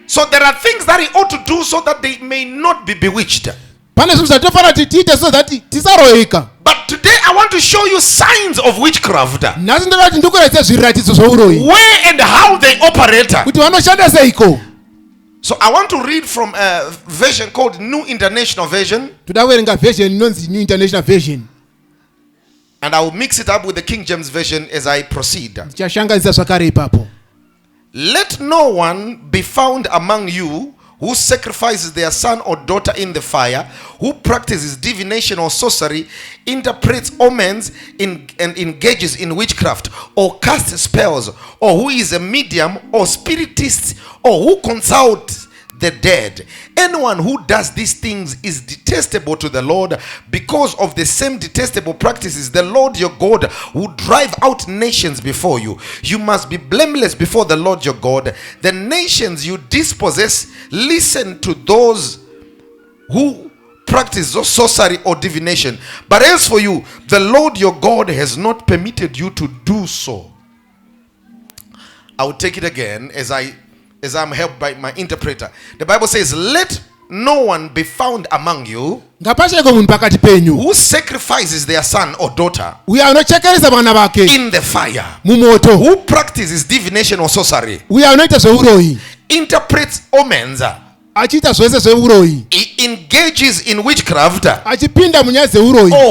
So there are things that he ought to do so that they may not be bewitched. Pane zvinhu zvatofana tiite so that tisaroheka. But today I want to show you signs of witchcraft. Nhasi ndoda kuti ndikuratidze zviratidzo zvouroyi. Where and how they operate. Kuti vanoshanda seiko. So I want to read from a version called New International Version. Toda kuverenga version inonzi New International Version. And I will mix it up with the King James Version as I proceed. Ndichashanganisa zvakare ipapo. Let no one be found among you who sacrifices their son or daughter in the fire, who practices divination or sorcery, interprets omens and engages in witchcraft, or casts spells, or who is a medium or spiritist, or who consults the dead. Anyone who does these things is detestable to the Lord. Because of the same detestable practices, the Lord your God will drive out nations before you. You must be blameless before the Lord your God. The nations you dispossess, listen to those who practice sorcery or divination. But as for you, the Lord your God has not permitted you to do so. I will take it again as I'm helped by my interpreter. The Bible says, let no one be found among you who sacrifices their son or daughter in the fire, who practices divination or sorcery, interprets omens, engages in witchcraft, or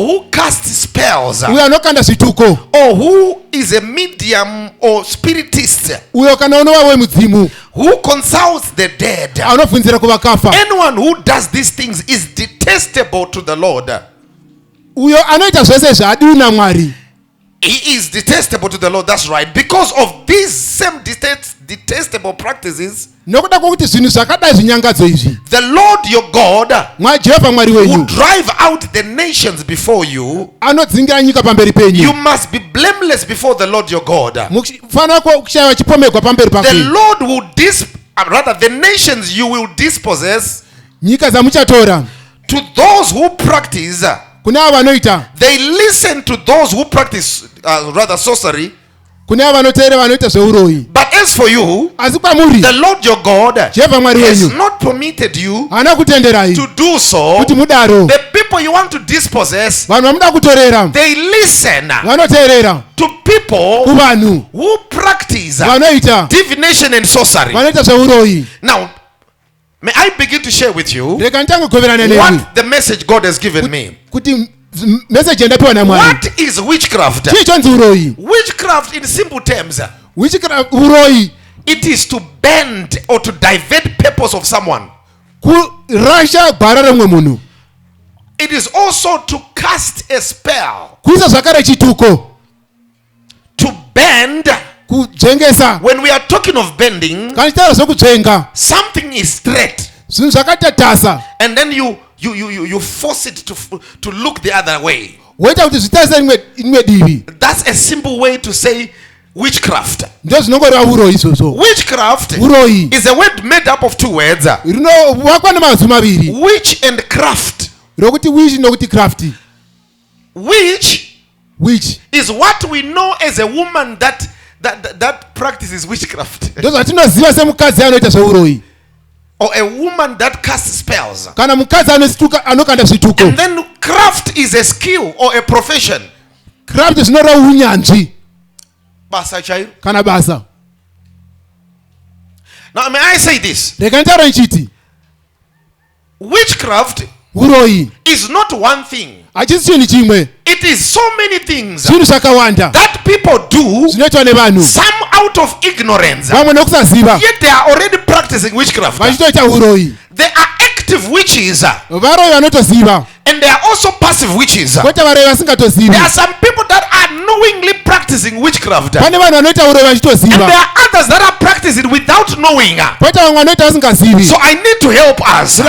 who casts spells, or who is a medium or spiritist, who consults the dead. Anyone who does these things is detestable to the Lord. He is detestable to the Lord. That's right. Because of these same detestable practices, the Lord your God will drive out the nations before you. You must be blameless before the Lord your God. The Lord will the nations you will dispossess to those who practice. They listen to those who practice sorcery. But as for you, the Lord your God has not permitted you to do so. The people you want to dispossess, they listen to people who practice divination and sorcery. Now, may I begin to share with you what the message God has given me. What is witchcraft? Witchcraft, in simple terms, it is to bend or to divert purpose of someone. It is also to cast a spell. To bend. When we are talking of bending, something is straight, and then you force it to look the other way. That's a simple way to say witchcraft. Witchcraft is a word made up of two words, witch and craft. Witch is what we know as a woman that practices witchcraft, or a woman that casts spells. And then craft is a skill or a profession. Craft is not a unyanzi. Now may I say this? Witchcraft is not one thing. It is so many things that people do, some out of ignorance, yet they are already practicing witchcraft. They are active witches, and they are also passive witches. There are some people that are knowingly practicing witchcraft, and there are others that are practicing without knowing. So I need to help us.